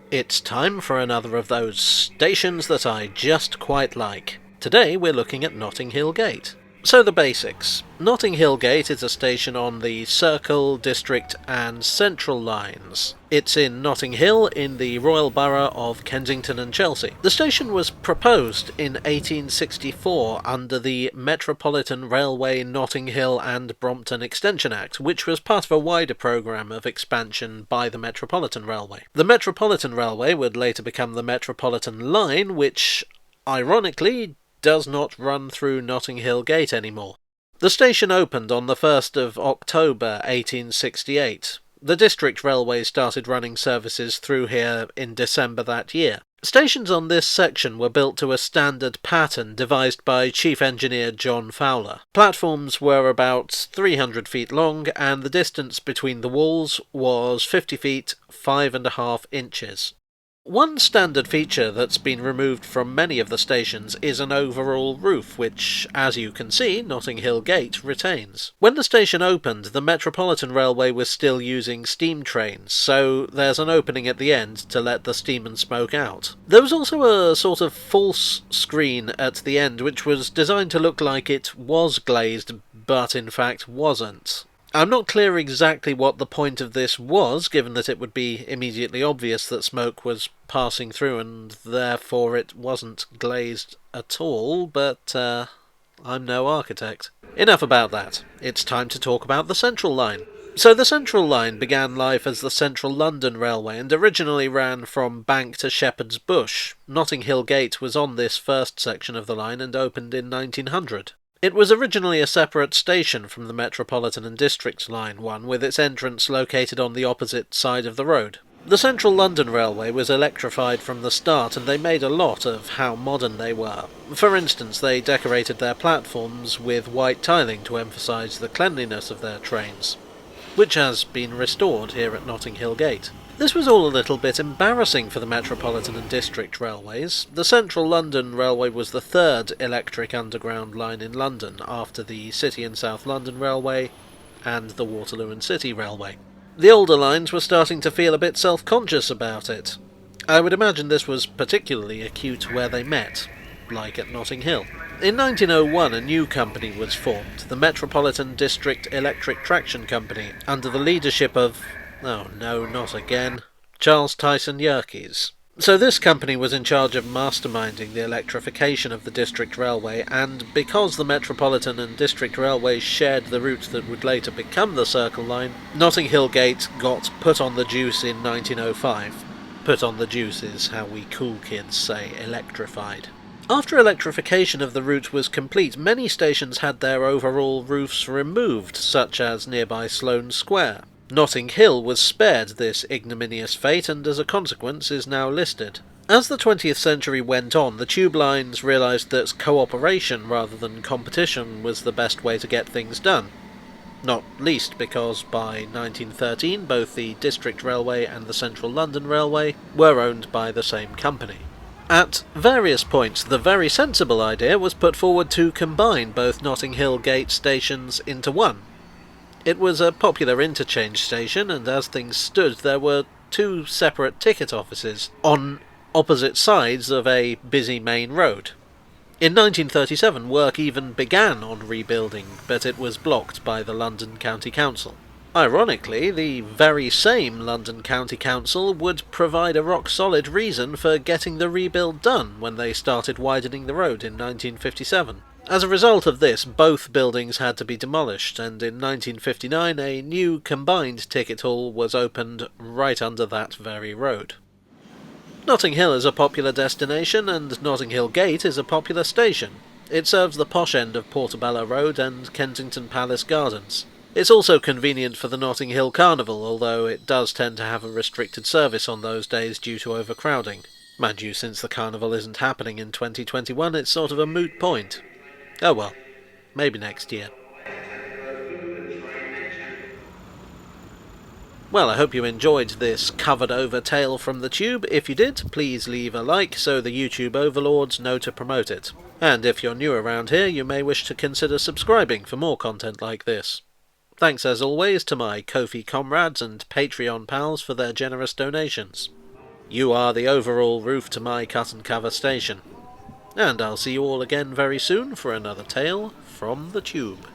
It's time for another of those stations that I just quite like. Today we're looking at Notting Hill Gate. So the basics. Notting Hill Gate is a station on the Circle, District and Central lines. It's in Notting Hill in the Royal Borough of Kensington and Chelsea. The station was proposed in 1864 under the Metropolitan Railway Notting Hill and Brompton Extension Act, which was part of a wider programme of expansion by the Metropolitan Railway. The Metropolitan Railway would later become the Metropolitan Line, which, ironically, does not run through Notting Hill Gate anymore. The station opened on the 1st of October 1868. The District Railway started running services through here in December that year. Stations on this section were built to a standard pattern devised by Chief Engineer John Fowler. Platforms were about 300 feet long, and the distance between the walls was 50 feet 5.5 inches. One standard feature that's been removed from many of the stations is an overall roof, which, as you can see, Notting Hill Gate retains. When the station opened, the Metropolitan Railway was still using steam trains, so there's an opening at the end to let the steam and smoke out. There was also a sort of false screen at the end, which was designed to look like it was glazed, but in fact wasn't. I'm not clear exactly what the point of this was, given that it would be immediately obvious that smoke was passing through and therefore it wasn't glazed at all, but I'm no architect. Enough about that. It's time to talk about the Central Line. So the Central Line began life as the Central London Railway and originally ran from Bank to Shepherd's Bush. Notting Hill Gate was on this first section of the line and opened in 1900. It was originally a separate station from the Metropolitan and District Line 1, with its entrance located on the opposite side of the road. The Central London Railway was electrified from the start, and they made a lot of how modern they were. For instance, they decorated their platforms with white tiling to emphasise the cleanliness of their trains, which has been restored here at Notting Hill Gate. This was all a little bit embarrassing for the Metropolitan and District Railways. The Central London Railway was the third electric underground line in London, after the City and South London Railway and the Waterloo and City Railway. The older lines were starting to feel a bit self-conscious about it. I would imagine this was particularly acute where they met, like at Notting Hill. In 1901 a new company was formed, the Metropolitan District Electric Traction Company, under the leadership of... oh no, not again. Charles Tyson Yerkes. So this company was in charge of masterminding the electrification of the District Railway, and because the Metropolitan and District Railways shared the route that would later become the Circle Line, Notting Hill Gate got put on the juice in 1905. Put on the juice is how we cool kids say electrified. After electrification of the route was complete, many stations had their overall roofs removed, such as nearby Sloane Square. Notting Hill was spared this ignominious fate and as a consequence is now listed. As the 20th century went on, the tube lines realised that cooperation rather than competition was the best way to get things done. Not least because by 1913 both the District Railway and the Central London Railway were owned by the same company. At various points, the very sensible idea was put forward to combine both Notting Hill Gate stations into one. It was a popular interchange station, and as things stood, there were two separate ticket offices on opposite sides of a busy main road. In 1937, work even began on rebuilding, but it was blocked by the London County Council. Ironically, the very same London County Council would provide a rock-solid reason for getting the rebuild done when they started widening the road in 1957. As a result of this, both buildings had to be demolished, and in 1959 a new combined ticket hall was opened right under that very road. Notting Hill is a popular destination, and Notting Hill Gate is a popular station. It serves the posh end of Portobello Road and Kensington Palace Gardens. It's also convenient for the Notting Hill Carnival, although it does tend to have a restricted service on those days due to overcrowding. Mind you, since the carnival isn't happening in 2021, it's sort of a moot point. Oh well, maybe next year. Well, I hope you enjoyed this covered-over tale from the tube. If you did, please leave a like so the YouTube overlords know to promote it. And if you're new around here, you may wish to consider subscribing for more content like this. Thanks as always to my Ko-fi comrades and Patreon pals for their generous donations. You are the overall roof to my cut and cover station. And I'll see you all again very soon for another tale from the tube.